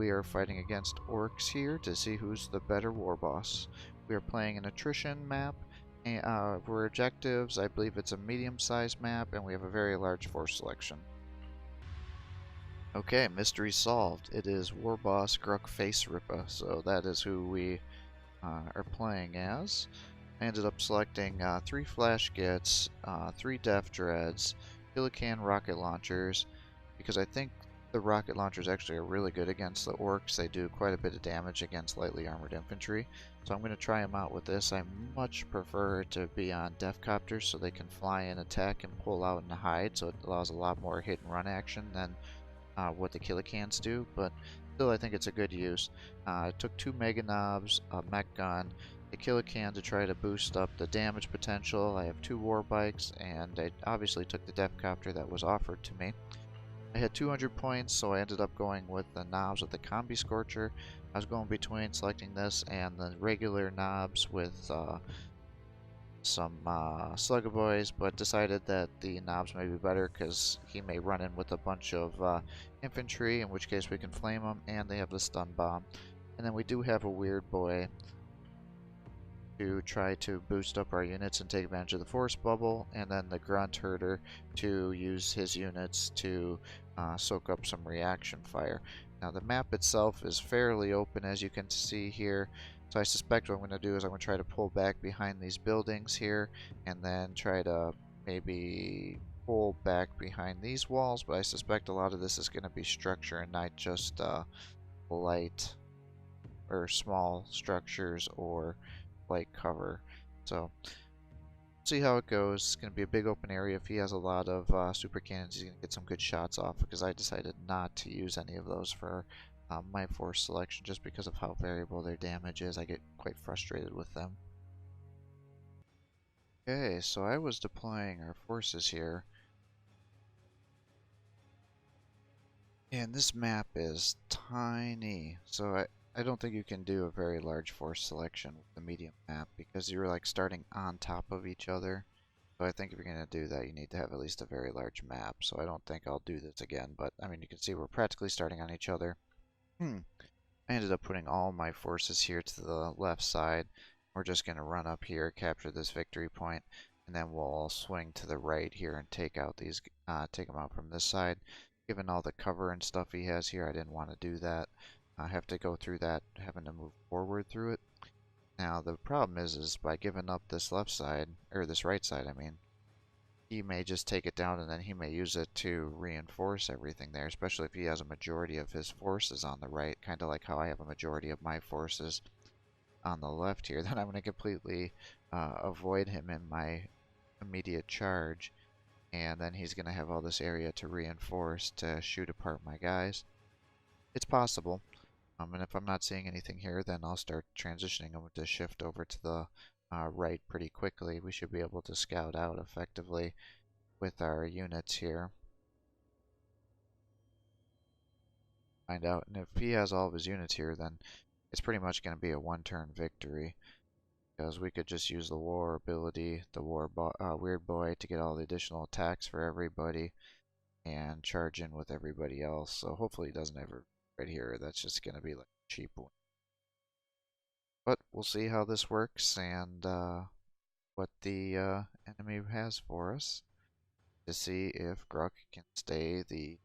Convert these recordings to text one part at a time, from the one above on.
we are fighting against orcs here to see who's the better war boss. We are playing an attrition map. For objectives, I believe it's a medium-sized map, and we have a very large force selection. Okay, mystery solved. It is war boss Gruk Face Rippa, so that is who we are playing as. I ended up selecting 3 flash gits, 3 def dreads, Pelican rocket launchers, because I think the rocket launchers actually are really good against the orcs. They do quite a bit of damage against lightly armored infantry. So I'm going to try them out with this. I much prefer to be on def copters so they can fly in, attack, and pull out and hide. So it allows a lot more hit and run action than what the Killicans do. But still, I think it's a good use. I took 2 mega knobs, a mech gun, a Killican to try to boost up the damage potential. I have 2 war bikes, and I obviously took the def copter that was offered to me. I had 200 points, so I ended up going with the knobs with the Combi Scorcher. I was going between selecting this and the regular knobs with some Slugger Boys, but decided that the knobs may be better because he may run in with a bunch of infantry, in which case we can flame them, and they have the stun bomb. And then we do have a Weird Boy to try to boost up our units and take advantage of the force bubble, and then the Grunt Herder to use his units to soak up some reaction fire. Now the map itself is fairly open, as you can see here, so I suspect what I'm going to do is I'm going to try to pull back behind these buildings here and then try to maybe pull back behind these walls, but I suspect a lot of this is going to be structure and not just light or small structures or light cover. So see how it goes. It's going to be a big open area. If he has a lot of super cannons, he's going to get some good shots off, because I decided not to use any of those for my force selection just because of how variable their damage is. I get quite frustrated with them. Okay, so I was deploying our forces here, and this map is tiny, so I don't think you can do a very large force selection with the medium map because you're like starting on top of each other. So I think if you're going to do that, you need to have at least a very large map. So I don't think I'll do this again, but I mean, you can see we're practically starting on each other. I ended up putting all my forces here to the left side. We're just going to run up here, capture this victory point, and then we'll all swing to the right here and take out these, take them out from this side. Given all the cover and stuff he has here, I didn't want to do that. I have to go through that, having to move forward through it. Now the problem is by giving up this left side, or this right side, I mean, he may just take it down and then he may use it to reinforce everything there, especially if he has a majority of his forces on the right, kind of like how I have a majority of my forces on the left here. Then I'm going to completely avoid him in my immediate charge, and then he's going to have all this area to reinforce to shoot apart my guys. It's possible. And if I'm not seeing anything here, then I'll start transitioning them to shift over to the right pretty quickly. We should be able to scout out effectively with our units here. Find out, and if he has all of his units here, then it's pretty much going to be a one-turn victory, because we could just use the war ability, the Weird Boy, to get all the additional attacks for everybody and charge in with everybody else. So hopefully he doesn't ever right here. That's just going to be like a cheap one. But we'll see how this works and what the enemy has for us to see if Gruk can stay the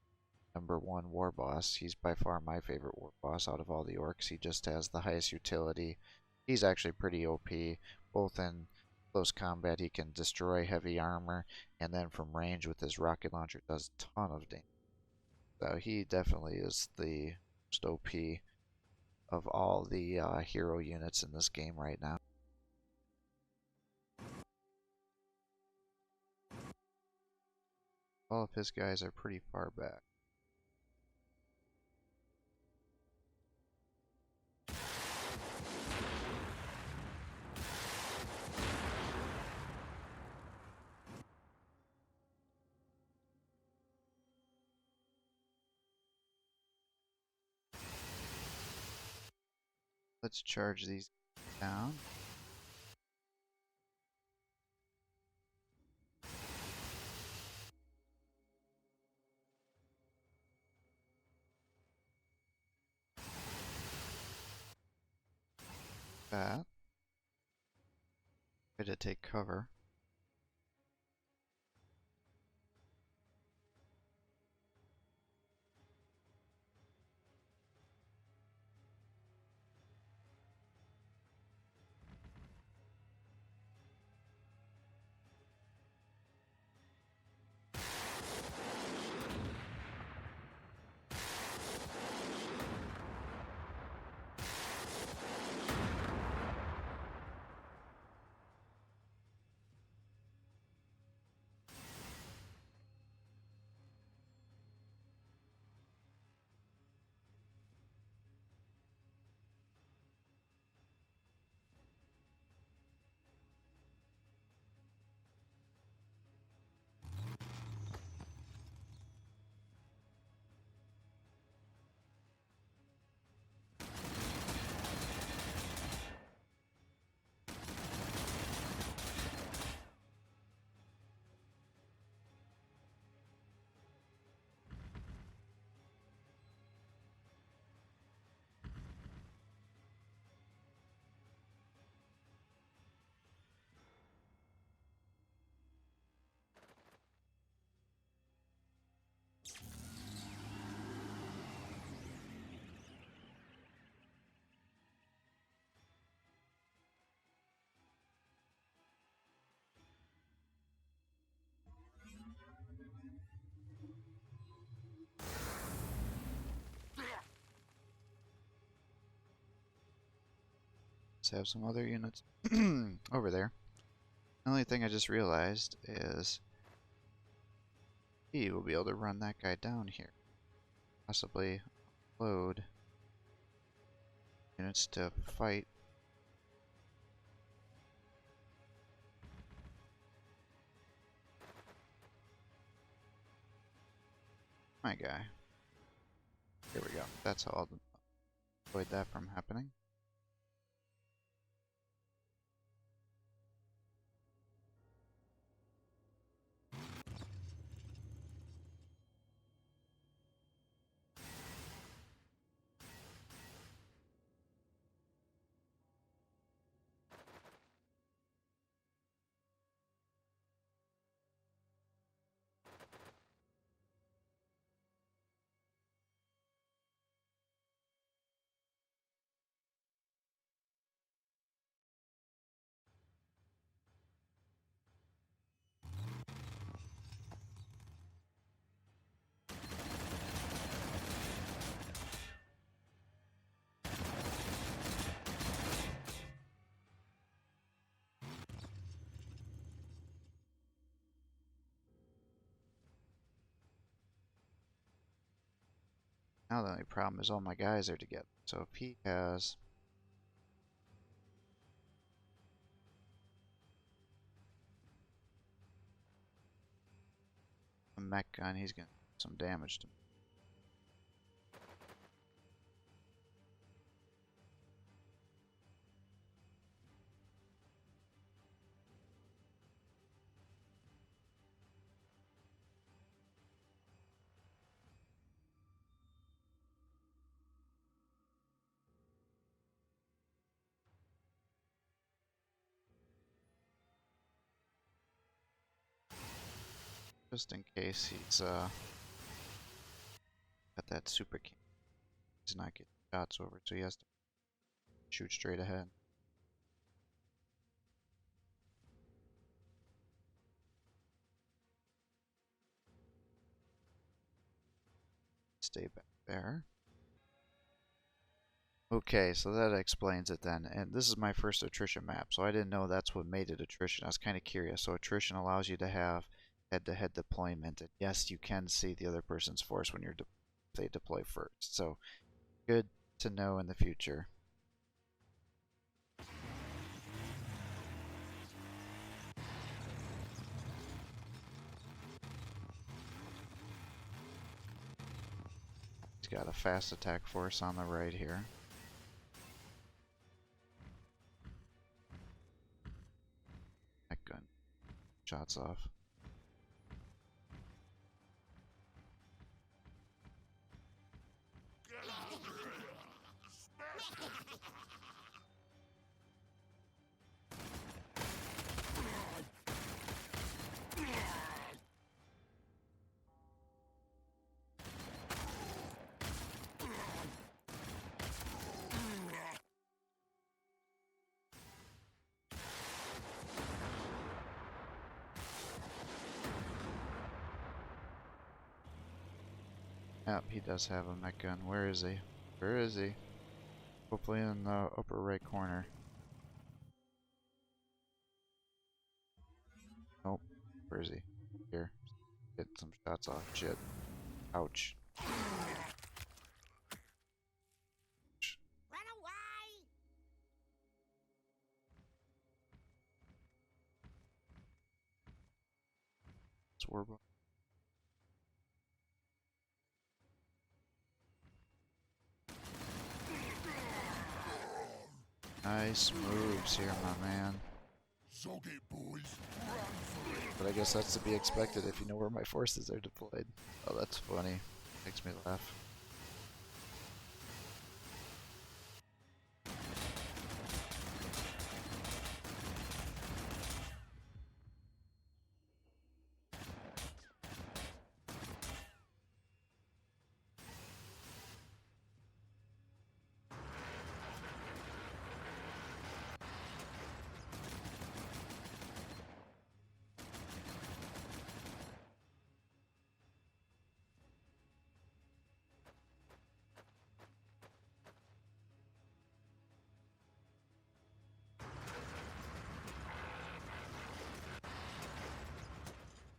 #1 war boss. He's by far my favorite war boss out of all the orcs. He just has the highest utility. He's actually pretty OP, both in close combat. He can destroy heavy armor, and then from range with his rocket launcher does a ton of damage. So he definitely is the most OP of all the hero units in this game right now. All of his guys are pretty far back. Let's charge these down. that. Try to take cover. Let's have some other units over there. The only thing I just realized is he will be able to run that guy down here. Possibly load units to fight. My guy. Here we go. That's how I'll avoid that from happening. Now the only problem is all my guys are together. So if he has a mech gun, he's gonna do some damage to me. Just in case he's got that super cannon. He's not getting shots over, so he has to shoot straight ahead. Stay back there. Okay, so that explains it then. And this is my first attrition map, so I didn't know that's what made it attrition. I was kind of curious. So attrition allows you to have head-to-head deployment, and yes, you can see the other person's force when they deploy first. So good to know in the future. He's got a fast attack force on the right here. That gun shots off. Yep, he does have a mech gun. Where is he? Where is he? Hopefully in the upper right corner. Nope. Where is he? Here. Get some shots off. Shit. Ouch. Run away! It's Warboss. Nice moves here, my man. But I guess that's to be expected if you know where my forces are deployed. Oh, that's funny. Makes me laugh.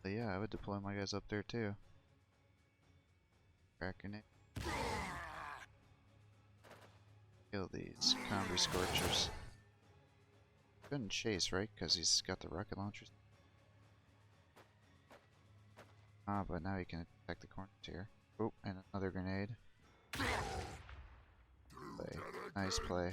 But yeah, I would deploy my guys up there too. Crack grenade. Kill these Combi Scorchers. Couldn't chase, right? Because he's got the rocket launchers. Ah, but now he can attack the corners here. Oh, and another grenade. Play. Nice play.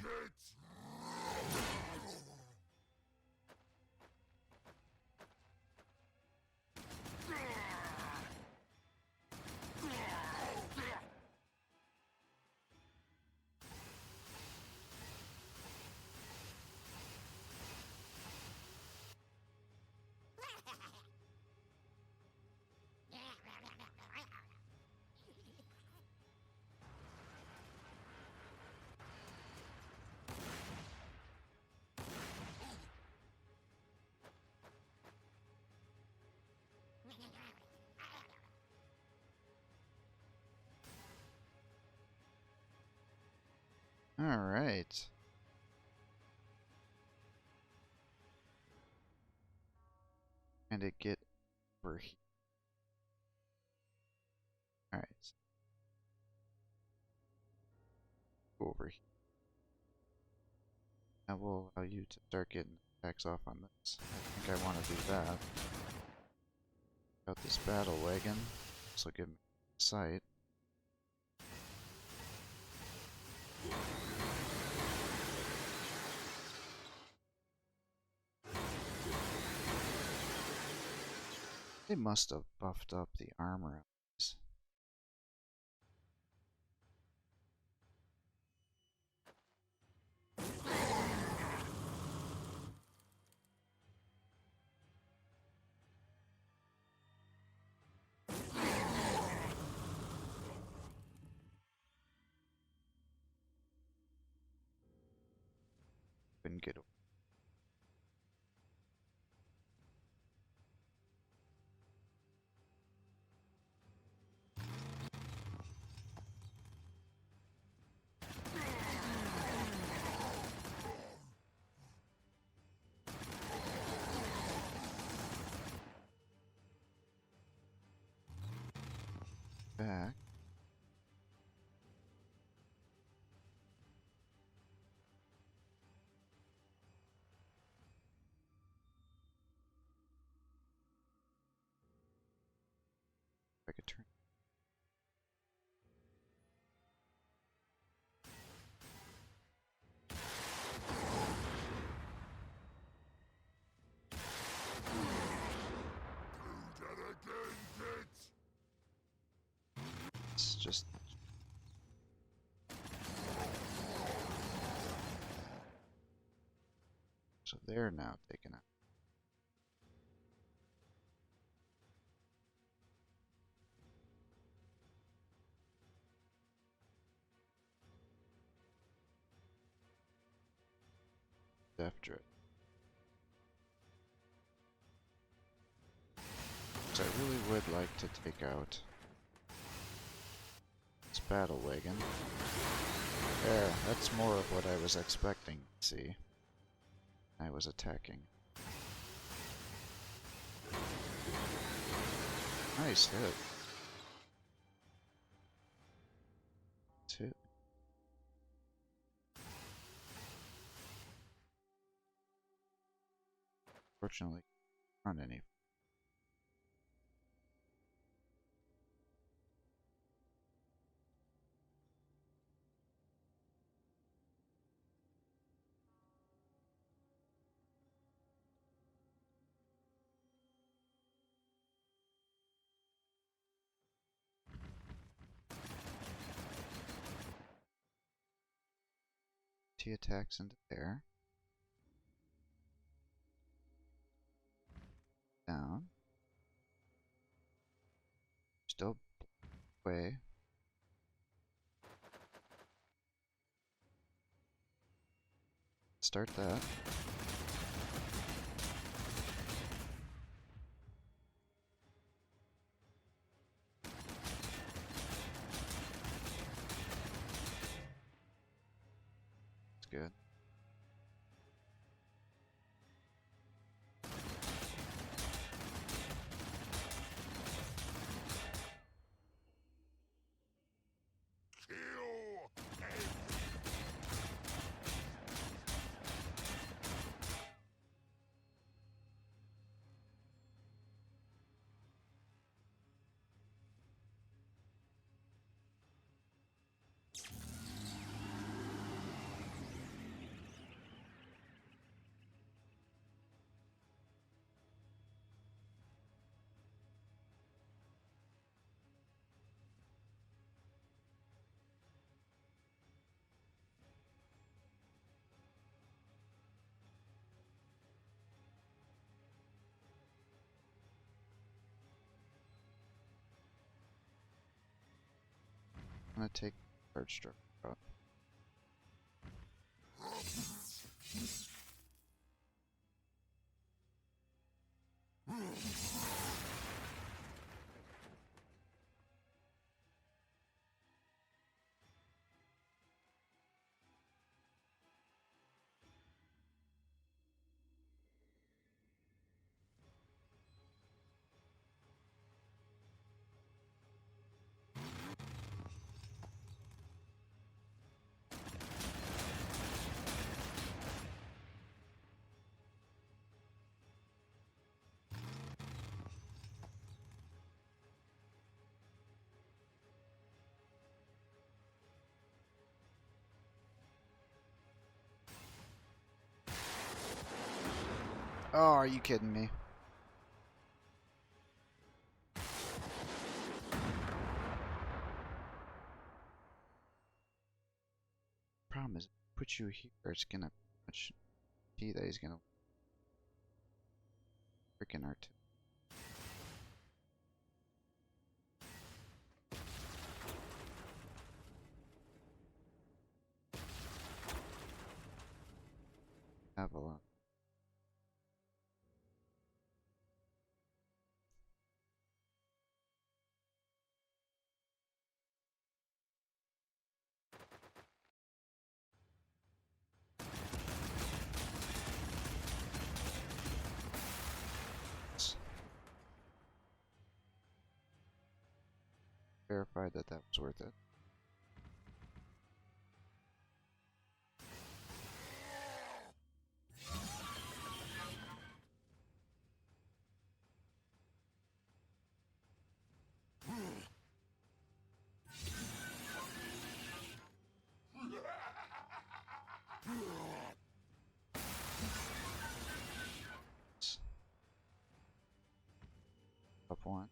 Alright. And to get over here. Alright. Go over here. That will allow you to start getting attacks off on this. I think I want to do that. Got this battle wagon. This will give me sight. They must have buffed up the armor on these. Couldn't get away. Back. If I could turn. It's just. So they're now taking it. Death Drift. So I really would like to take out battle wagon. There, that's more of what I was expecting to see. I was attacking. Nice hit. Nice hit. Fortunately, not any. He attacks into there. Down. Still away. Start that. It's good. I'm gonna take charge struck out. Oh, are you kidding me? Problem is, put you here, it's gonna much see that he's gonna freaking art. Avalon. Verified that that was worth it. Up one.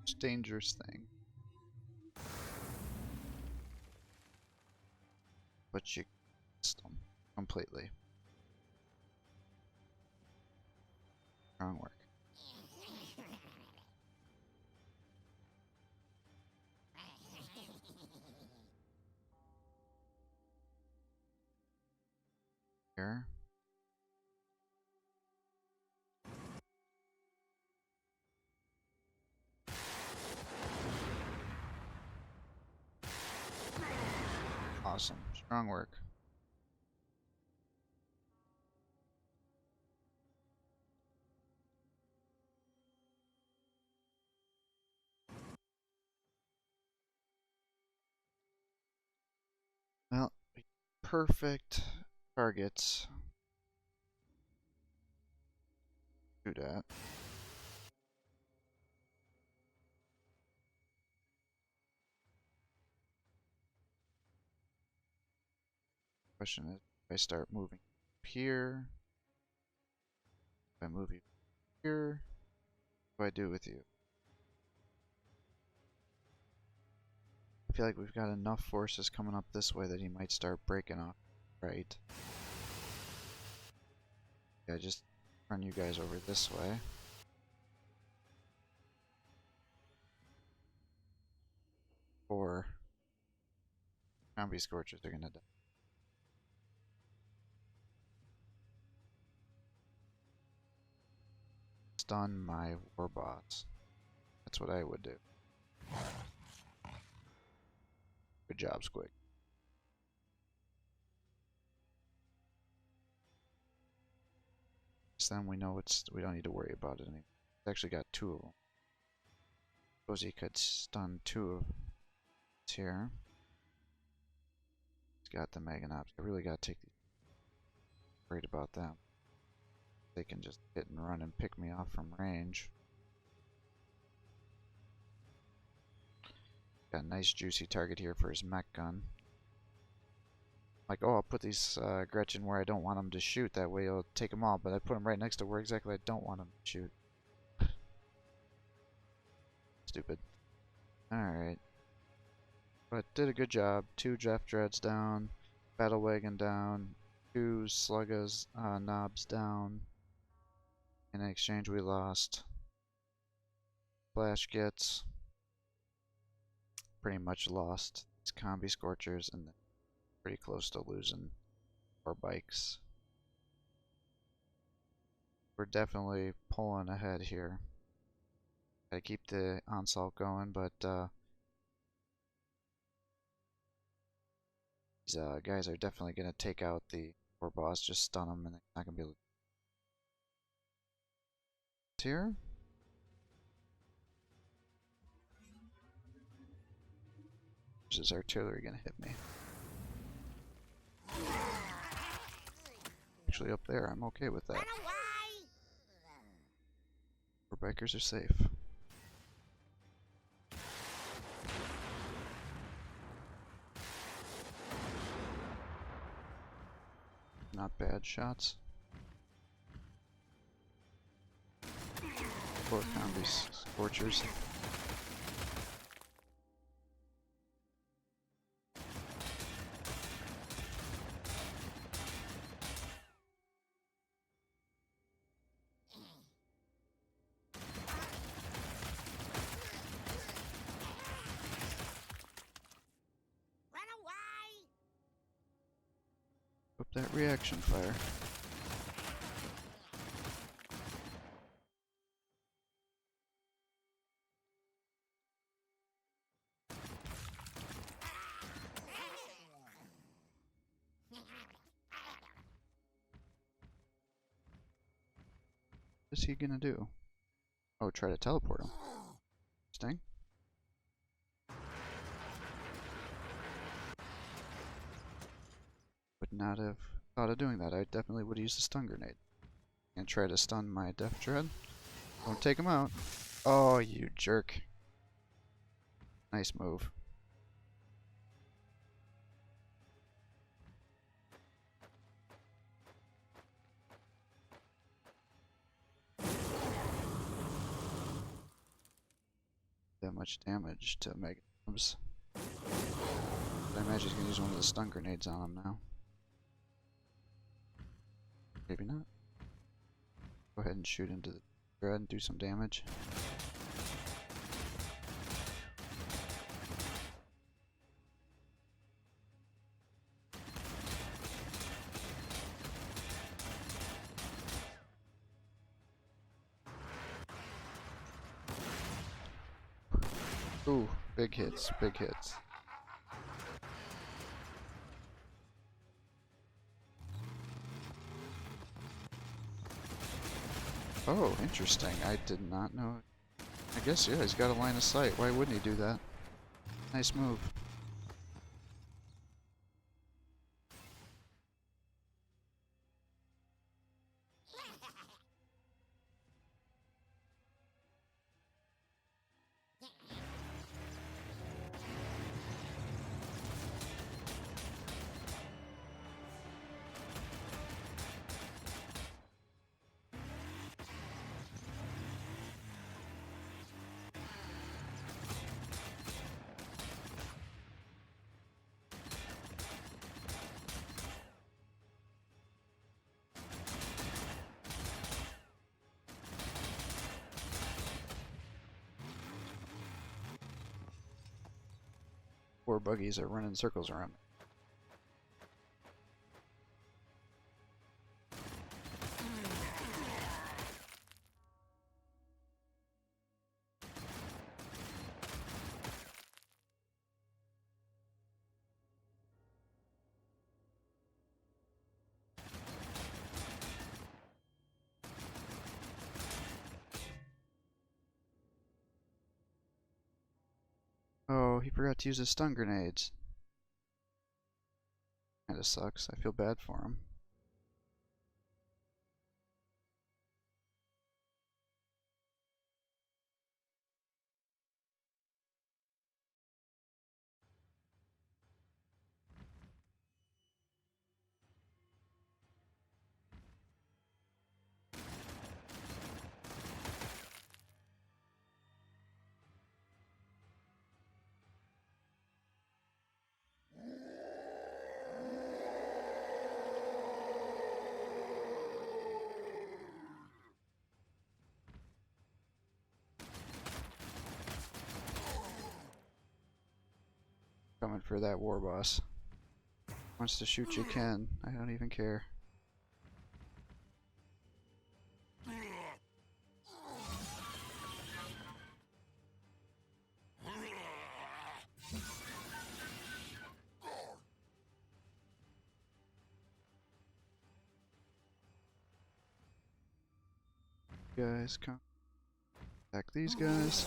It's a dangerous thing. But you missed them completely. Strong work. Here. Awesome. Strong work. Well, perfect targets. Do that. Question is, if I start moving here, if I move you here, what do I do with you? I feel like we've got enough forces coming up this way that he might start breaking off. Right. Yeah, just run you guys over this way. Or zombie scorchers are gonna die. Stun my war boss. That's what I would do. Good job, Squig. So then we know we don't need to worry about it anymore. He's actually got two of them. Suppose he could stun two of it's here. He's got the Meganops. I really gotta take these. Worried about them. They can just hit and run and pick me off from range. Got a nice juicy target here for his mech gun. Like, oh, I'll put these Gretchen where I don't want them to shoot. That way I'll take them all. But I put them right next to where exactly I don't want them to shoot. Stupid. Alright. But did a good job. 2 Jeff Dreads down. Battle Wagon down. 2 Sluggas Knobs down. In exchange we lost Flash Gets. Pretty much lost these Combi Scorchers and pretty close to losing 4 bikes. We're definitely pulling ahead here. Gotta keep the onslaught going, but these guys are definitely gonna take out the poor boss, just stun him, and they're not gonna be able to. Here? Is his artillery gonna hit me? Actually, up there, I'm okay with that. Run away! Our bikers are safe. Not bad shots. 4 combi scorchers. Run away! Up that reaction fire. What's he gonna do? Oh, try to teleport him. Sting? Would not have thought of doing that. I definitely would have used a stun grenade. And try to stun my Death Dread. Don't take him out. Oh, you jerk. Nice move. much damage to Mega Nubs. I imagine he's gonna use one of the stun grenades on him now. Maybe not. Go ahead and shoot into the dread and do some damage. Ooh, big hits, big hits. Oh, interesting. I did not know. I guess, yeah, he's got a line of sight. Why wouldn't he do that? Nice move. Four buggies are running circles around me. Oh, he forgot to use his stun grenades. Kinda sucks. I feel bad for him. Coming for that war boss. Wants to shoot you, can. I don't even care. Guys, come attack these guys.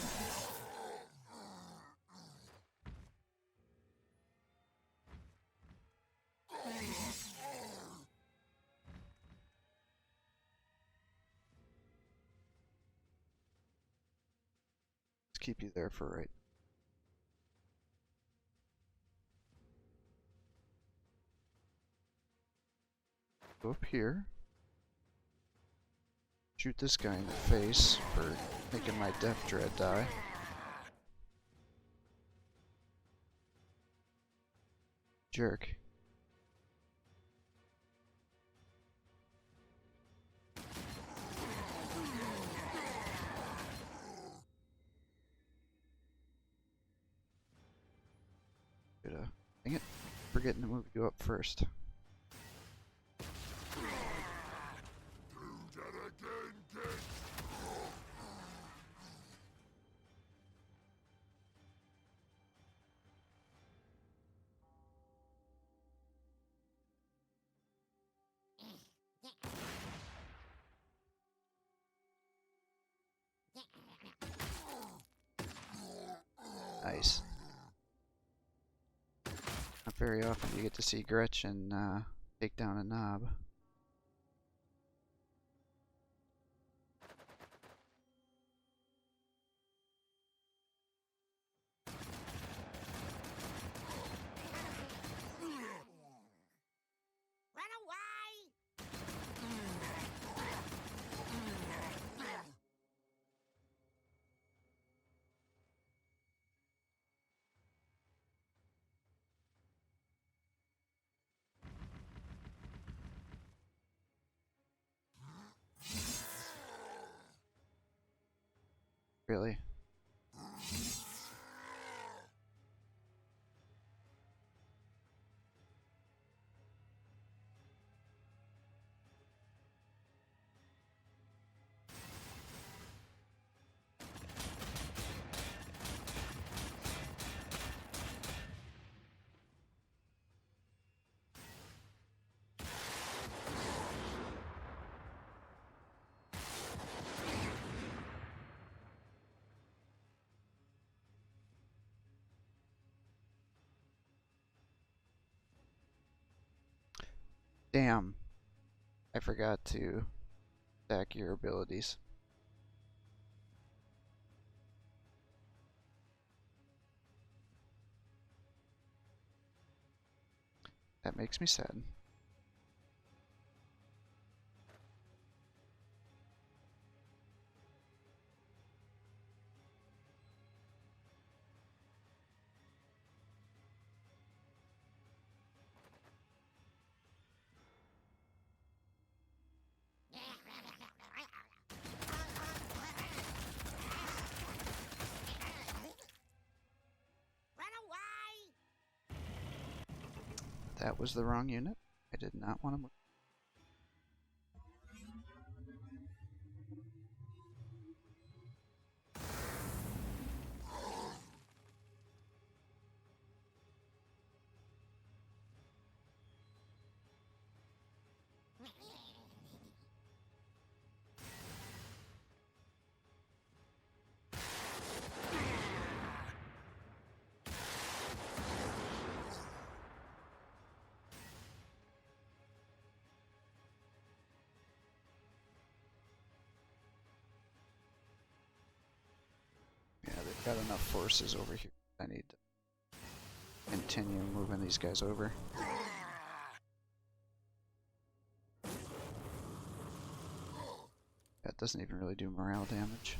Let's keep you there for right. Go up here. Shoot this guy in the face for making my Death Dread die. Jerk. Dang it. Forgetting to move you up first. Nice. Not very often you get to see Gretchen take down a knob. Run away! really. Damn, I forgot to stack your abilities. That makes me sad. Run away! That was the wrong unit. I did not want to move. Yeah, they've got enough forces over here. I need to continue moving these guys over. That doesn't even really do morale damage.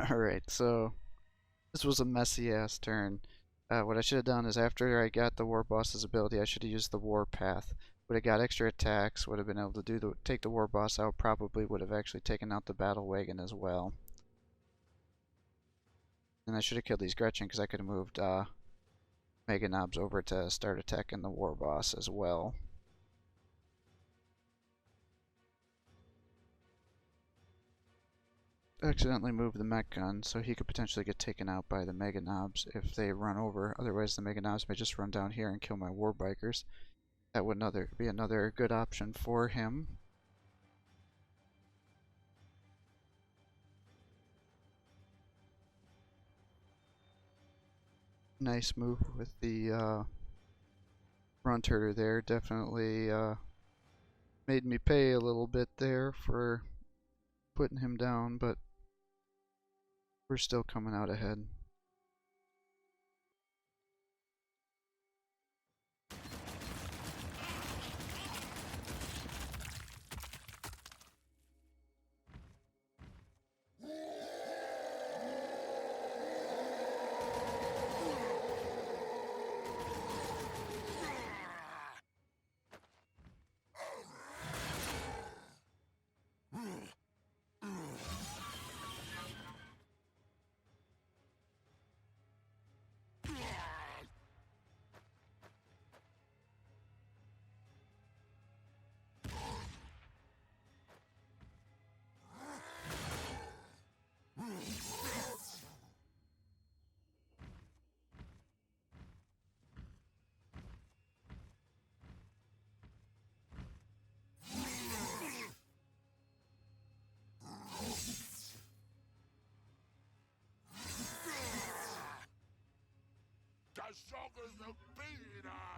Alright, so this was a messy ass turn. What I should have done is after I got the war boss's ability, I should have used the war path. Would have got extra attacks, would have been able to take the war boss out, probably would have actually taken out the battle wagon as well. And I should have killed these Gretchen because I could have moved Mega Knobs over to start attacking the war boss as well. Accidentally moved the mech gun, so he could potentially get taken out by the Mega Knobs if they run over. Otherwise, the Mega Knobs may just run down here and kill my war bikers. That would be another good option for him. Nice move with the front herder there. Definitely made me pay a little bit there for putting him down, but we're still coming out ahead.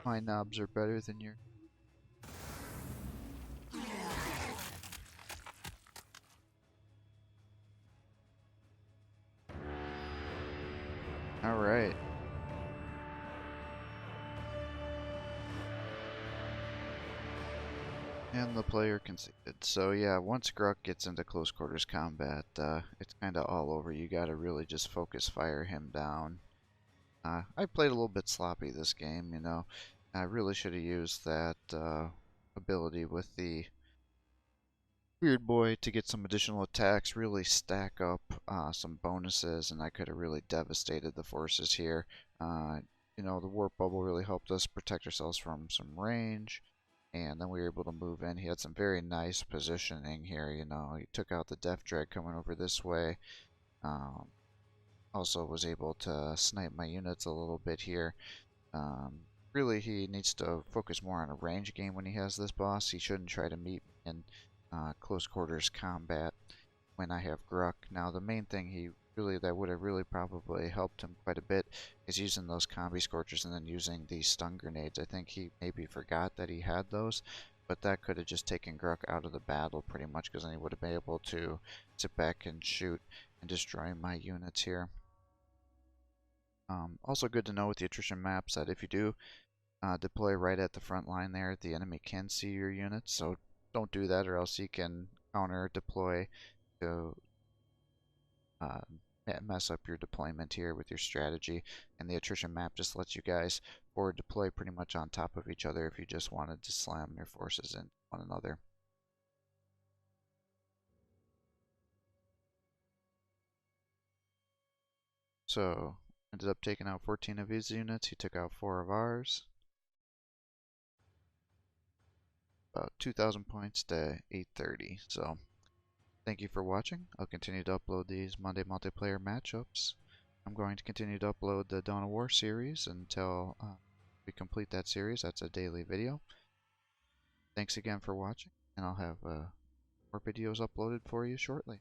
My knobs are better than your. Alright. And the player conceded. So yeah, once Gruk gets into close quarters combat, it's kind of all over. You gotta really just focus fire him down. I played a little bit sloppy this game, you know. I really should have used that ability with the Weird Boy to get some additional attacks, really stack up some bonuses, and I could have really devastated the forces here. You know, the Warp Bubble really helped us protect ourselves from some range, and then we were able to move in. He had some very nice positioning here, you know. He took out the Death Drag coming over this way. Um, Also was able to snipe my units a little bit here. Really, he needs to focus more on a range game when he has this boss. He shouldn't try to meet me in close quarters combat when I have Gruk. Now, the main thing that would have really probably helped him quite a bit is using those combi scorchers and then using these stun grenades. I think he maybe forgot that he had those, but that could have just taken Gruk out of the battle pretty much, because then he would have been able to sit back and shoot and destroy my units here. Also good to know with the attrition maps that if you do deploy right at the front line there, the enemy can see your units, so don't do that, or else he can counter deploy to uh, mess up your deployment here with your strategy. And the attrition map just lets you guys forward deploy pretty much on top of each other if you just wanted to slam your forces into one another. So ended up taking out 14 of his units. He took out 4 of ours. About 2,000 points to 830. So thank you for watching. I'll continue to upload these Monday multiplayer matchups. I'm going to continue to upload the Dawn of War series until we complete that series. That's a daily video. Thanks again for watching, and I'll have more videos uploaded for you shortly.